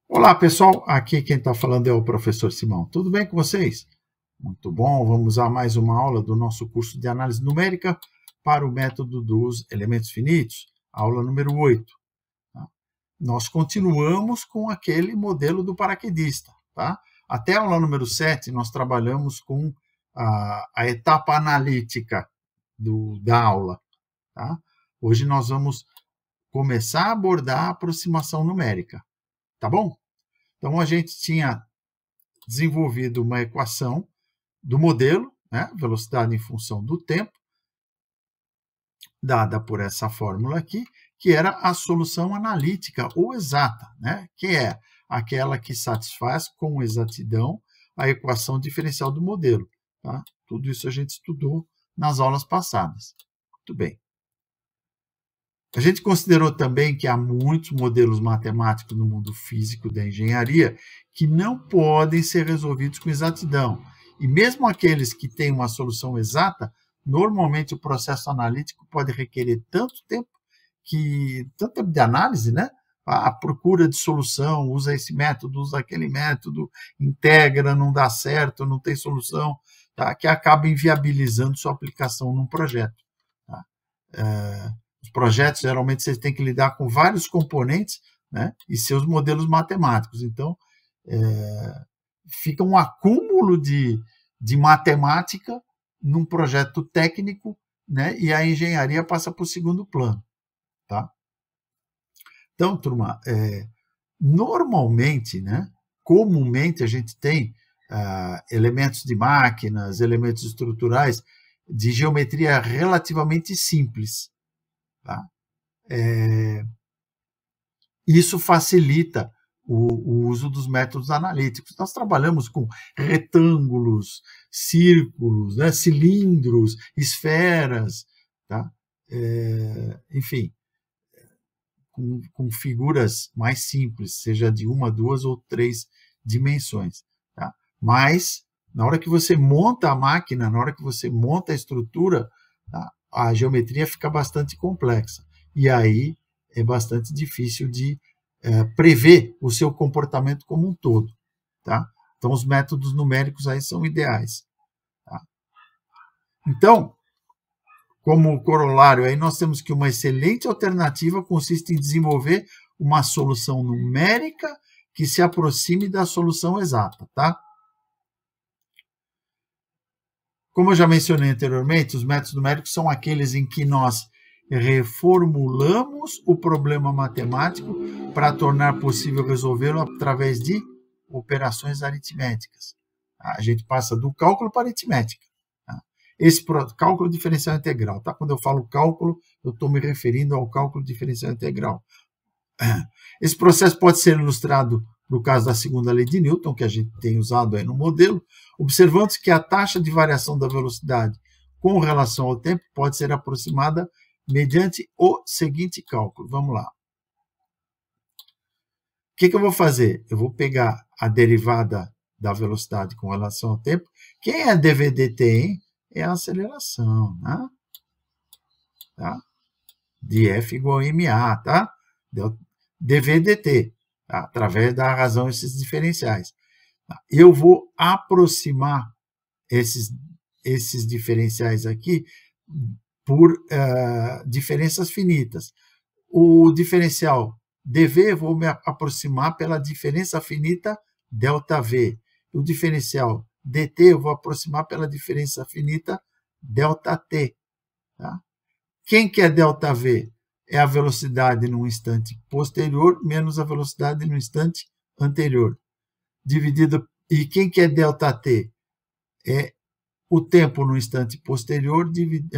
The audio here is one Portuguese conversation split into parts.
Olá, pessoal. Aqui quem está falando é o professor Simão. Tudo bem com vocês? Muito bom. Vamos a mais uma aula do nosso curso de análise numérica para o método dos elementos finitos, aula número 8. Tá? Nós continuamos com aquele modelo do paraquedista. Tá? Até a aula número 7, nós trabalhamos com a etapa analítica da aula. Tá? Hoje nós vamos começar a abordar a aproximação numérica. Tá bom? Então, a gente tinha desenvolvido uma equação do modelo, né, velocidade em função do tempo, dada por essa fórmula aqui, que era a solução analítica ou exata, né, que é aquela que satisfaz com exatidão a equação diferencial do modelo. Tá? Tudo isso a gente estudou nas aulas passadas. Muito bem. A gente considerou também que há muitos modelos matemáticos no mundo físico da engenharia que não podem ser resolvidos com exatidão. E mesmo aqueles que têm uma solução exata, normalmente o processo analítico pode requerer tanto tempo de análise, né? A procura de solução, usa esse método, usa aquele método, integra, não dá certo, não tem solução, tá? Que acaba inviabilizando sua aplicação num projeto. Tá? Os projetos, geralmente, vocês têm que lidar com vários componentes, né, e seus modelos matemáticos. Então, fica um acúmulo de matemática num projeto técnico, né, e a engenharia passa para o segundo plano. Tá? Então, turma, normalmente, né, comumente, a gente tem elementos de máquinas, elementos estruturais de geometria relativamente simples. Tá? Isso facilita o uso dos métodos analíticos. Nós trabalhamos com retângulos, círculos, né, cilindros, esferas, tá? Enfim, com figuras mais simples, seja de uma, duas ou três dimensões. Tá? Mas, na hora que você monta a máquina, na hora que você monta a estrutura, tá? A geometria fica bastante complexa. E aí é bastante difícil de prever o seu comportamento como um todo. Tá? Então, os métodos numéricos aí são ideais. Tá? Então, como corolário, aí nós temos que uma excelente alternativa consiste em desenvolver uma solução numérica que se aproxime da solução exata. Tá? Como eu já mencionei anteriormente, os métodos numéricos são aqueles em que nós reformulamos o problema matemático para tornar possível resolvê-lo através de operações aritméticas. A gente passa do cálculo para a aritmética. Esse cálculo diferencial integral. Tá? Quando eu falo cálculo, eu estou me referindo ao cálculo diferencial integral. Esse processo pode ser ilustrado no caso da segunda lei de Newton, que a gente tem usado aí no modelo, observando que a taxa de variação da velocidade com relação ao tempo pode ser aproximada mediante o seguinte cálculo. Vamos lá. O que eu vou fazer? Eu vou pegar a derivada da velocidade com relação ao tempo. Quem é dv/dt, hein? É a aceleração, né? Tá? dF igual a ma, tá? dv/dt, tá? Através da razão esses diferenciais. Eu vou aproximar esses diferenciais aqui por diferenças finitas. O diferencial dv, eu vou me aproximar pela diferença finita ΔV. O diferencial dt, eu vou aproximar pela diferença finita ΔT. Tá? Quem que é ΔV? É a velocidade no instante posterior menos a velocidade no instante anterior. Dividido. E quem que é ΔT? É o tempo no instante posterior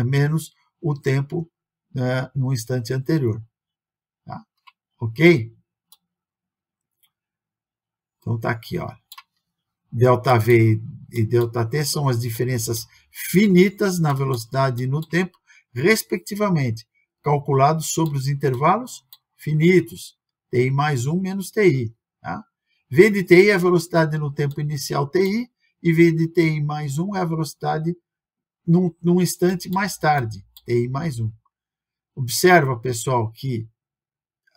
menos o tempo no instante anterior. Tá? Ok? Então está aqui, ó. ΔV e ΔT são as diferenças finitas na velocidade e no tempo, respectivamente, calculados sobre os intervalos finitos, TI mais 1 menos TI. Tá? V de TI é a velocidade no tempo inicial TI, e V de TI mais 1 é a velocidade num instante mais tarde, TI mais 1. Observa, pessoal, que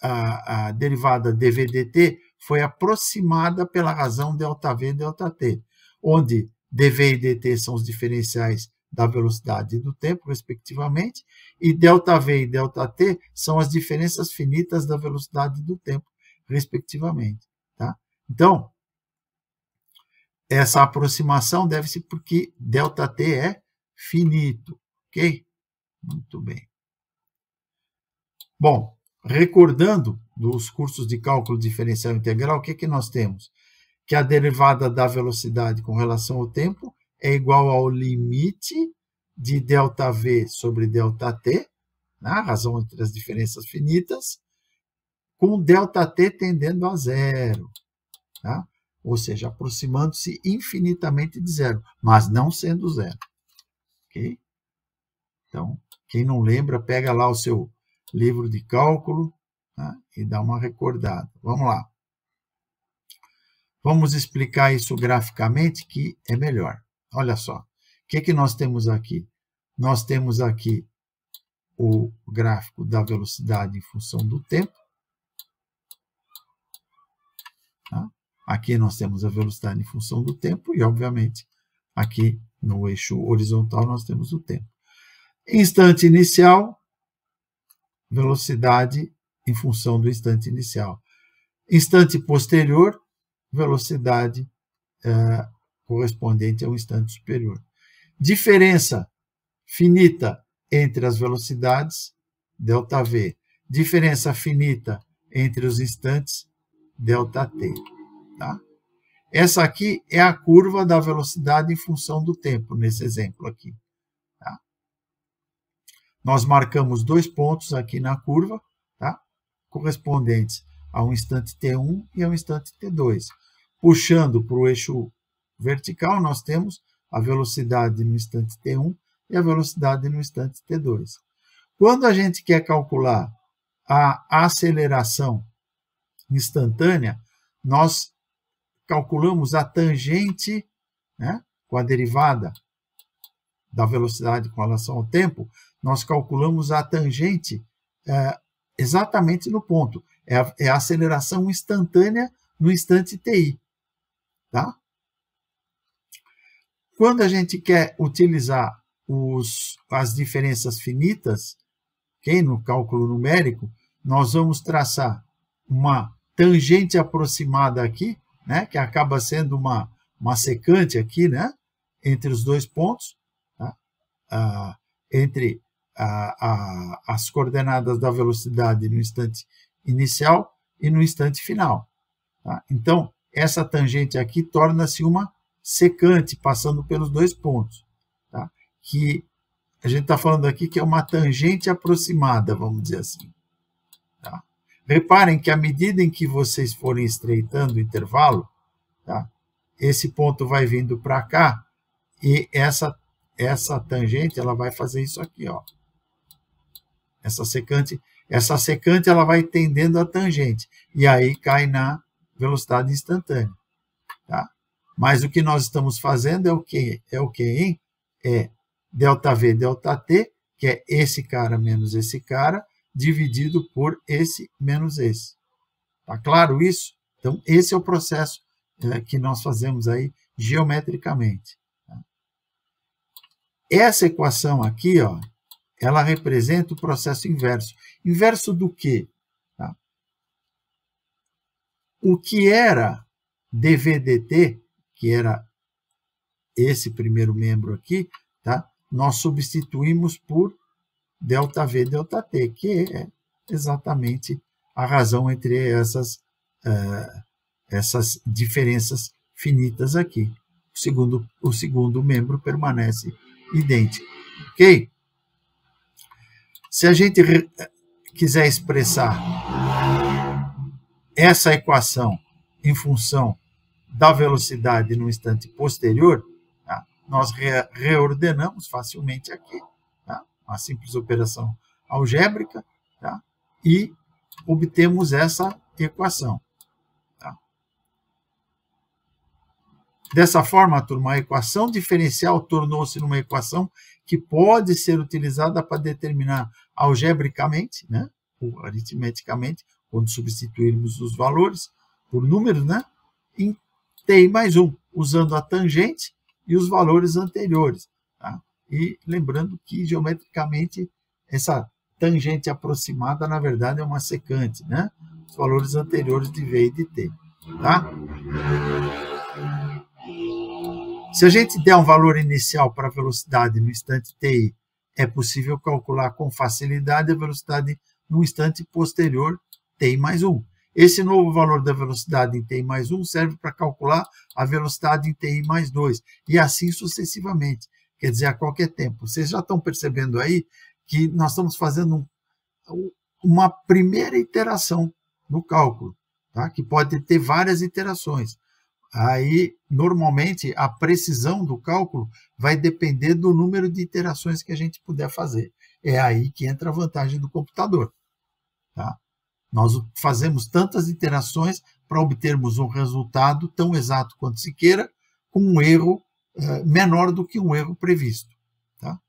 a derivada dv/dt foi aproximada pela razão ΔV e ΔT, onde dV e dt são os diferenciais da velocidade e do tempo, respectivamente, e ΔV e ΔT são as diferenças finitas da velocidade e do tempo, respectivamente. Tá? Então, essa aproximação deve-se porque ΔT é finito, ok? Muito bem. Bom, recordando dos cursos de cálculo diferencial integral, o que nós temos? Que a derivada da velocidade com relação ao tempo é igual ao limite de ΔV sobre ΔT, né? A razão entre as diferenças finitas, com ΔT tendendo a zero. Tá? Ou seja, aproximando-se infinitamente de zero, mas não sendo zero. Okay? Então, quem não lembra, pega lá o seu livro de cálculo, tá? E dá uma recordada. Vamos lá. Vamos explicar isso graficamente, que é melhor. Olha só. O que nós temos aqui? Nós temos aqui o gráfico da velocidade em função do tempo. Tá? Aqui nós temos a velocidade em função do tempo e, obviamente, aqui no eixo horizontal nós temos o tempo. Instante inicial, velocidade em função do instante inicial. Instante posterior, velocidade correspondente ao instante superior. Diferença finita entre as velocidades, ΔV. Diferença finita entre os instantes, ΔT. Tá? Essa aqui é a curva da velocidade em função do tempo, nesse exemplo aqui. Tá? Nós marcamos 2 pontos aqui na curva, tá? Correspondentes a um instante T1 e a um instante T2. Puxando para o eixo vertical, nós temos a velocidade no instante T1 e a velocidade no instante T2. Quando a gente quer calcular a aceleração instantânea, nós calculamos a tangente, né, com a derivada da velocidade com relação ao tempo, nós calculamos a tangente exatamente no ponto. É a aceleração instantânea no instante TI. Tá? Quando a gente quer utilizar as diferenças finitas, okay, no cálculo numérico, nós vamos traçar uma tangente aproximada aqui, né, que acaba sendo uma secante aqui, né, entre os 2 pontos, tá? Entre as coordenadas da velocidade no instante inicial e no instante final. Tá? Então, essa tangente aqui torna-se uma secante, passando pelos 2 pontos. Tá? Que a gente está falando aqui que é uma tangente aproximada, vamos dizer assim. Tá? Reparem que à medida em que vocês forem estreitando o intervalo, tá? Esse ponto vai vindo para cá e essa tangente ela vai fazer isso aqui, ó. Essa secante ela vai tendendo a tangente e aí cai na velocidade instantânea. Tá? Mas o que nós estamos fazendo é o quê? Hein? É ΔV, ΔT, que é esse cara menos esse cara, dividido por esse menos esse. Tá claro isso? Então, esse é o processo que nós fazemos aí geometricamente. Tá? Essa equação aqui, ó, ela representa o processo inverso. Inverso do quê? Tá? O que era dV/dt, que era esse primeiro membro aqui, tá? Nós substituímos por ΔV, ΔT, que é exatamente a razão entre essas diferenças finitas aqui. O segundo membro permanece idêntico. Ok? Se a gente quiser expressar essa equação em função da velocidade no instante posterior, tá? Nós reordenamos facilmente aqui, tá? Uma simples operação algébrica, tá? E obtemos essa equação. Tá? Dessa forma, turma, a equação diferencial tornou-se uma equação que pode ser utilizada para determinar algebricamente, né, ou aritmeticamente, quando substituirmos os valores, por números, né? Em t mais 1, usando a tangente e os valores anteriores. Tá? E lembrando que, geometricamente, essa tangente aproximada, na verdade, é uma secante, né? Os valores anteriores de v e de t. Tá? Se a gente der um valor inicial para a velocidade no instante ti, é possível calcular com facilidade a velocidade no instante posterior, t mais 1. Esse novo valor da velocidade em t mais 1 serve para calcular a velocidade em ti mais 2, e assim sucessivamente, quer dizer, a qualquer tempo. Vocês já estão percebendo aí que nós estamos fazendo uma primeira iteração no cálculo, tá? Que pode ter várias iterações. Aí, normalmente, a precisão do cálculo vai depender do número de iterações que a gente puder fazer. É aí que entra a vantagem do computador. Tá? Nós fazemos tantas iterações para obtermos um resultado tão exato quanto se queira, com um erro menor do que um erro previsto. Tá?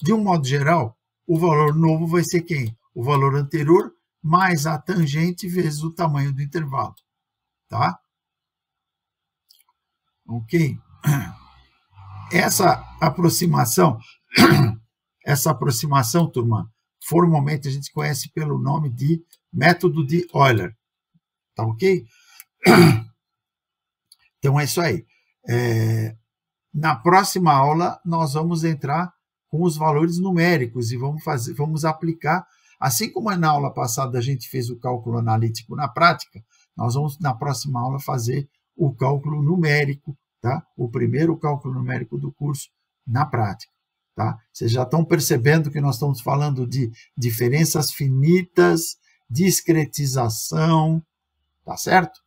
De um modo geral, o valor novo vai ser quem? O valor anterior mais a tangente vezes o tamanho do intervalo. Tá? Ok? Essa aproximação, turma, formalmente a gente conhece pelo nome de método de Euler. Tá ok? Então é isso aí. Na próxima aula, nós vamos entrar com os valores numéricos e vamos aplicar, assim como na aula passada a gente fez o cálculo analítico na prática, nós vamos na próxima aula fazer o cálculo numérico, tá? O primeiro cálculo numérico do curso na prática. Tá? Vocês já estão percebendo que nós estamos falando de diferenças finitas, discretização, tá certo?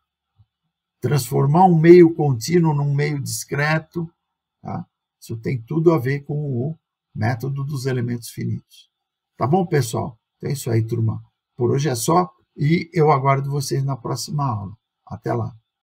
Transformar um meio contínuo num meio discreto, tá? Isso tem tudo a ver com o método dos elementos finitos. Tá bom, pessoal? Então é isso aí, turma. Por hoje é só e eu aguardo vocês na próxima aula. Até lá.